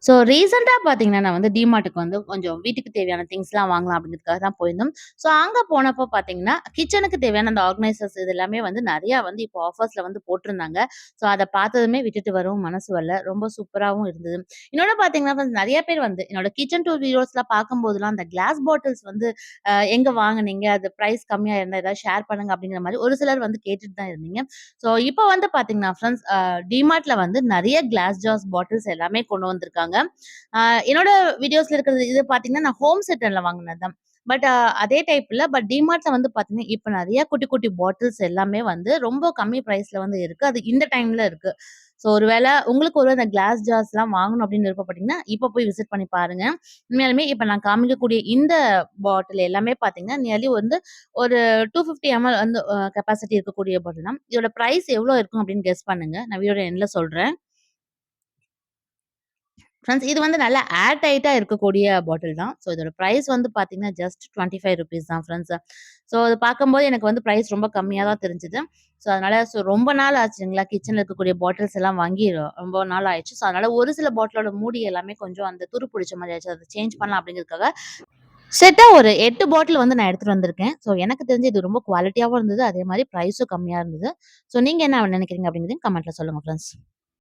So ரீசென்ட்டா பார்த்தீங்கன்னா, நான் வந்து டிமார்ட்‌டுக்கு வந்து கொஞ்சம் வீட்டுக்கு தேவையான திங்ஸ்லாம் வாங்கலாம் அப்படிங்கிறதுக்காக தான் போயிருந்தோம். ஸோ அங்க போனப்போ பார்த்தீங்கன்னா, கிச்சனுக்கு தேவையான அந்த ஆர்கனைசர்ஸ் இது எல்லாமே வந்து நெறையா வந்து இப்போ ஆஃபர்ஸ்ல வந்து போட்டிருந்தாங்க. ஸோ அத பார்த்ததுமே விட்டுட்டு வரவும் மனசு வரல. ரொம்ப சூப்பராவும் இருந்தது. இன்னொன்னு பார்த்தீங்கன்னா, வந்து நெறைய பேர் வந்து என்னோட கிச்சன் டூர் வீடியோஸ்லாம் பார்க்கும்போதெல்லாம் அந்த கிளாஸ் பாட்டில்ஸ் வந்து எங்க வாங்குனீங்க? அது பிரைஸ் கம்மியா இருந்தா ஏதாவது ஷேர் பண்ணுங்க அப்படிங்கிற மாரி ஒரு சிலர் வந்து கேட்டுட்டு தான் இருந்தீங்க. ஸோ இப்போ வந்து பார்த்தீங்கன்னா ஃப்ரெண்ட்ஸ் டிமார்ட்‌ல வந்து நெறைய கிளாஸ் ஜார்ஸ் பாட்டில்ஸ் எல்லாமே கொண்டு வந்திருக்காங்க. அ என்னோட வீடியோஸ்ல இருக்கிறது இது பார்த்தீங்கன்னா, நான் ஹோம் சென்டர்ல வாங்குனது தான். பட் அதே டைப் இல்ல. பட் டிமார்ட்‌ல வந்து பார்த்தீங்கன்னா, இப்ப நெறைய குட்டி, குட்டி பாட்டில்ஸ் எல்லாமே வந்து ரொம்ப கம்மி பிரைஸ்ல வந்து இருக்கு. அது இந்த டைம்ல இருக்கு. ஸோ ஒரு வேள உங்களுக்கு ஒரு இந்த கிளாஸ் ஜார்ஸ்லாம் வாங்கணும் அப்படின்னு விருப்பப்பட்டீங்கன்னா, இப்ப போய் விசிட் பண்ணி பாருங்க. உண்மையாலுமே இப்ப நான் காமிக்கக்கூடிய இந்த பாட்டில் எல்லாமே பார்த்தீங்கன்னா, நியர்லி வந்து ஒரு 250 எம்எல் வந்து கெப்பாசிட்டி இருக்கக்கூடிய பாட்டில் தான். இதோட பிரைஸ் எவ்வளோ இருக்கும் அப்படின்னு கெஸ் பண்ணுங்க. நான் வீடியோட எண்ட்ல சொல்றேன். ஃப்ரெண்ட்ஸ் இது வந்து நல்லா ஏர் டைட்டா இருக்கக்கூடிய பாட்டில் தான். ஸோ இதோட பிரைஸ் வந்து பார்த்தீங்கன்னா, ஜஸ்ட் ₹25 தான் ஃப்ரெண்ட்ஸ். ஸோ அத பார்க்கும்போது எனக்கு வந்து பிரைஸ் ரொம்ப கம்மியா தான் தெரிஞ்சது. ஸோ அதனால ரொம்ப நாள் ஆச்சுங்களா, கிச்சன்ல இருக்கக்கூடிய பாட்டில்ஸ் எல்லாம் வாங்கி ரொம்ப நாள் ஆயிடுச்சு. ஸோ அதனால ஒரு சில பாட்டிலோட மூடி எல்லாமே கொஞ்சம் அந்த துரு புடிச்ச மாரி ஆயிடுச்சு. அத சேஞ்ச் பண்ணலாம் அப்படிங்கிறதுக்காக, செட்டா ஒரு 8 பாட்டில் வந்து நான் எடுத்துட்டு வந்திருக்கேன். ஸோ எனக்கு தெரிஞ்சு இது ரொம்ப குவாலிட்டியாவும் இருந்தது. அதே மாரி பிரைஸும் கம்மியா இருந்தது. ஸோ நீங்க என்ன நினைக்கிறீங்க அப்படிங்கிறதையும் கமெண்ட்ல சொல்லுங்க ஃப்ரெண்ட்ஸ்.